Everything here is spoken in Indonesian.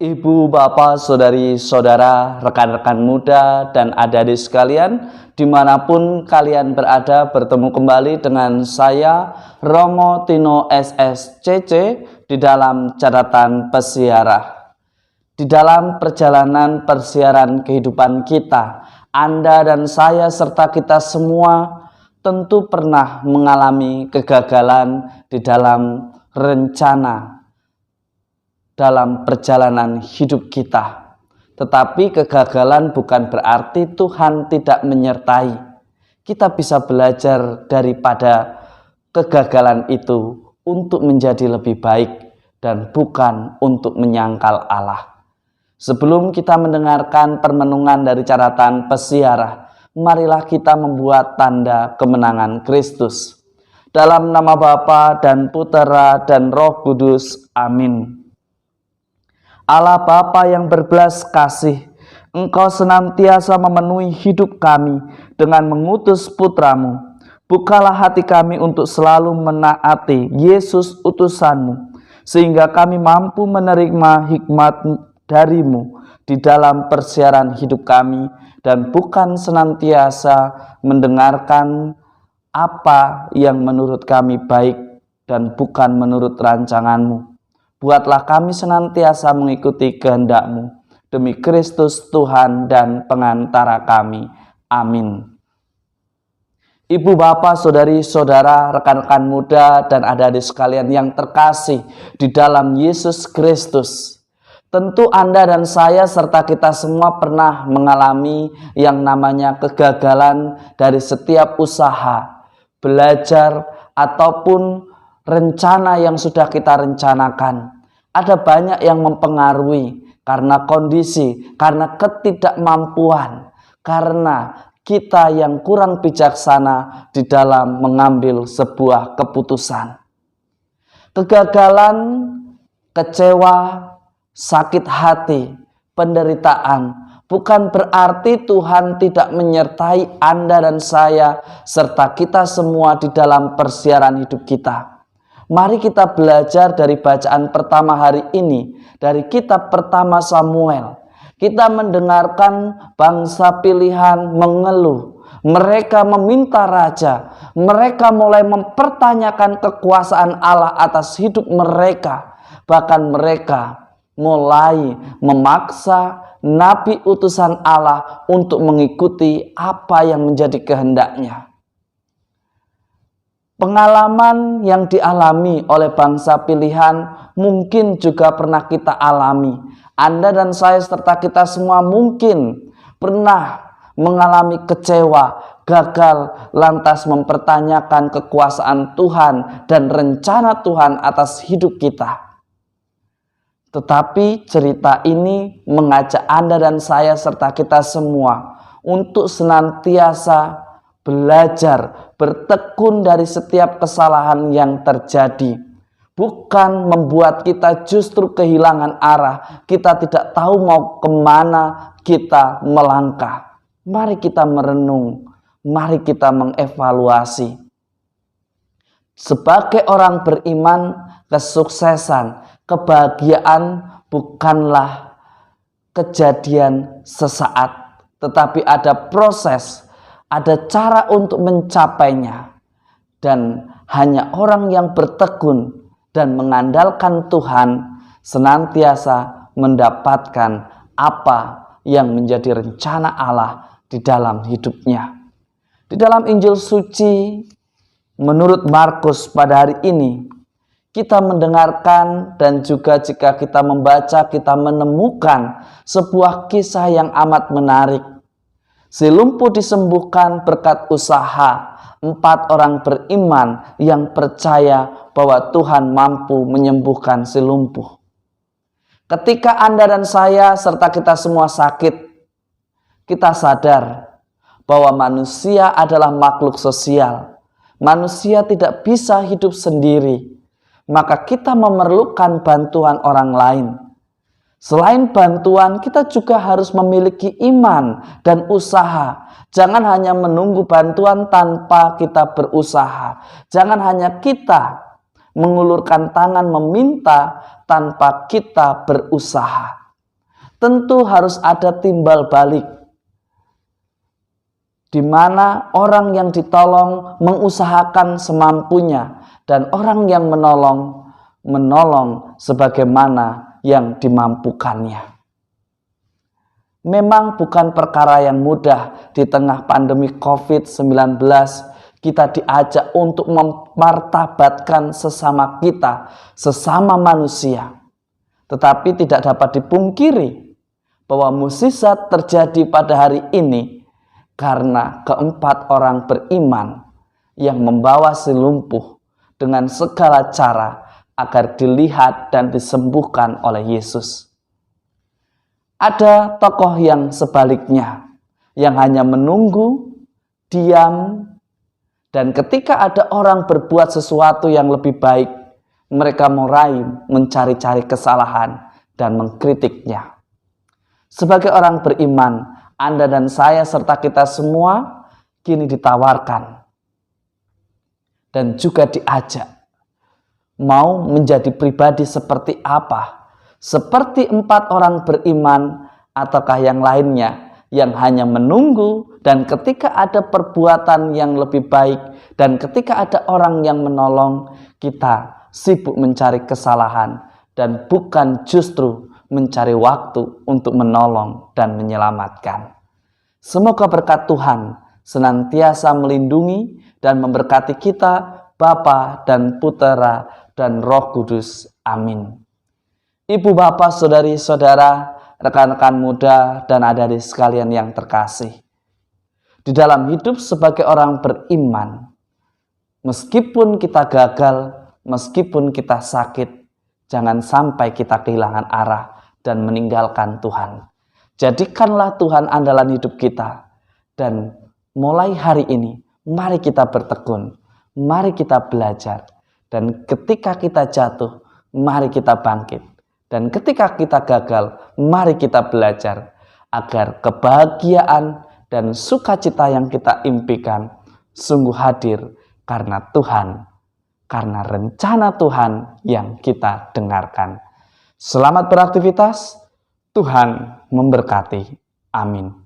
Ibu, bapak, saudari-saudara, rekan-rekan muda, dan adik-adik sekalian, dimanapun kalian berada, bertemu kembali dengan saya, Romo Tino SSCC, di dalam catatan pesiarah. Di dalam perjalanan persiaran kehidupan kita, Anda dan saya serta kita semua tentu pernah mengalami kegagalan di dalam rencana dalam perjalanan hidup kita. Tetapi kegagalan bukan berarti Tuhan tidak menyertai. Kita bisa belajar daripada kegagalan itu untuk menjadi lebih baik dan bukan untuk menyangkal Allah. Sebelum kita mendengarkan permenungan dari catatan pesiarah, marilah kita membuat tanda kemenangan Kristus. Dalam nama Bapa dan Putera dan Roh Kudus. Amin. Allah Bapa yang berbelas kasih, Engkau senantiasa memenuhi hidup kami dengan mengutus Putramu. Bukalah hati kami untuk selalu menaati Yesus utusan-Mu, sehingga kami mampu menerima hikmat dari-Mu di dalam persiaran hidup kami, dan bukan senantiasa mendengarkan apa yang menurut kami baik dan bukan menurut rancangan-Mu. Buatlah kami senantiasa mengikuti kehendak-Mu, demi Kristus Tuhan dan pengantara kami. Amin. Ibu, bapak, saudari-saudara, rekan-rekan muda, dan adik-adik sekalian yang terkasih di dalam Yesus Kristus. Tentu Anda dan saya serta kita semua pernah mengalami yang namanya kegagalan dari setiap usaha, belajar, ataupun rencana yang sudah kita rencanakan. Ada banyak yang mempengaruhi karena kondisi, karena ketidakmampuan, karena kita yang kurang bijaksana di dalam mengambil sebuah keputusan. Kegagalan, kecewa, sakit hati, penderitaan bukan berarti Tuhan tidak menyertai Anda dan saya serta kita semua di dalam persiaran hidup kita. Mari kita belajar dari bacaan pertama hari ini, dari kitab pertama Samuel. Kita mendengarkan bangsa pilihan mengeluh. Mereka meminta raja. Mereka mulai mempertanyakan kekuasaan Allah atas hidup mereka. Bahkan mereka mulai memaksa nabi utusan Allah untuk mengikuti apa yang menjadi kehendaknya. Pengalaman yang dialami oleh bangsa pilihan mungkin juga pernah kita alami. Anda dan saya serta kita semua mungkin pernah mengalami kecewa, gagal, lantas mempertanyakan kekuasaan Tuhan dan rencana Tuhan atas hidup kita. Tetapi cerita ini mengajak Anda dan saya serta kita semua untuk senantiasa belajar, bertekun dari setiap kesalahan yang terjadi. Bukan membuat kita justru kehilangan arah, kita tidak tahu mau kemana kita melangkah. Mari kita merenung, mari kita mengevaluasi. Sebagai orang beriman, kesuksesan, kebahagiaan bukanlah kejadian sesaat, tetapi ada proses, ada cara untuk mencapainya. Dan hanya orang yang bertekun dan mengandalkan Tuhan senantiasa mendapatkan apa yang menjadi rencana Allah di dalam hidupnya. Di dalam Injil suci menurut Markus pada hari ini, kita mendengarkan dan juga jika kita membaca, kita menemukan sebuah kisah yang amat menarik. Si lumpuh disembuhkan berkat usaha 4 orang beriman yang percaya bahwa Tuhan mampu menyembuhkan si lumpuh. Ketika Anda dan saya serta kita semua sakit, kita sadar bahwa manusia adalah makhluk sosial. Manusia tidak bisa hidup sendiri, maka kita memerlukan bantuan orang lain. Selain bantuan, kita juga harus memiliki iman dan usaha. Jangan hanya menunggu bantuan tanpa kita berusaha. Jangan hanya kita mengulurkan tangan meminta tanpa kita berusaha. tentu harus ada timbal balik, di mana orang yang ditolong mengusahakan semampunya dan orang yang menolong sebagaimana yang dimampukannya. Memang bukan perkara yang mudah di tengah pandemi COVID-19 kita diajak untuk memartabatkan sesama kita, sesama manusia. Tetapi tidak dapat dipungkiri bahwa mukjizat terjadi pada hari ini karena keempat orang beriman yang membawa si lumpuh dengan segala cara agar dilihat dan disembuhkan oleh Yesus. Ada tokoh yang sebaliknya, yang hanya menunggu, diam, dan ketika ada orang berbuat sesuatu yang lebih baik, mereka mulai mencari-cari kesalahan dan mengkritiknya. Sebagai orang beriman, Anda dan saya serta kita semua kini ditawarkan dan juga diajak mau menjadi pribadi seperti apa? Seperti empat orang beriman ataukah yang lainnya yang hanya menunggu, dan ketika ada perbuatan yang lebih baik dan ketika ada orang yang menolong, kita sibuk mencari kesalahan dan bukan justru mencari waktu untuk menolong dan menyelamatkan. Semoga berkat Tuhan senantiasa melindungi dan memberkati kita, Bapa dan Putera dan Roh Kudus. Amin. Ibu, bapak, saudari-saudara, rekan-rekan muda, dan adik-adik sekalian yang terkasih. Di dalam hidup sebagai orang beriman, meskipun kita gagal, meskipun kita sakit, jangan sampai kita kehilangan arah dan meninggalkan Tuhan. Jadikanlah Tuhan andalan hidup kita. Dan mulai hari ini, mari kita bertekun, mari kita belajar. Dan ketika kita jatuh, mari kita bangkit. Dan ketika kita gagal, mari kita belajar agar kebahagiaan dan sukacita yang kita impikan sungguh hadir karena Tuhan, karena rencana Tuhan yang kita dengarkan. Selamat beraktivitas, Tuhan memberkati. Amin.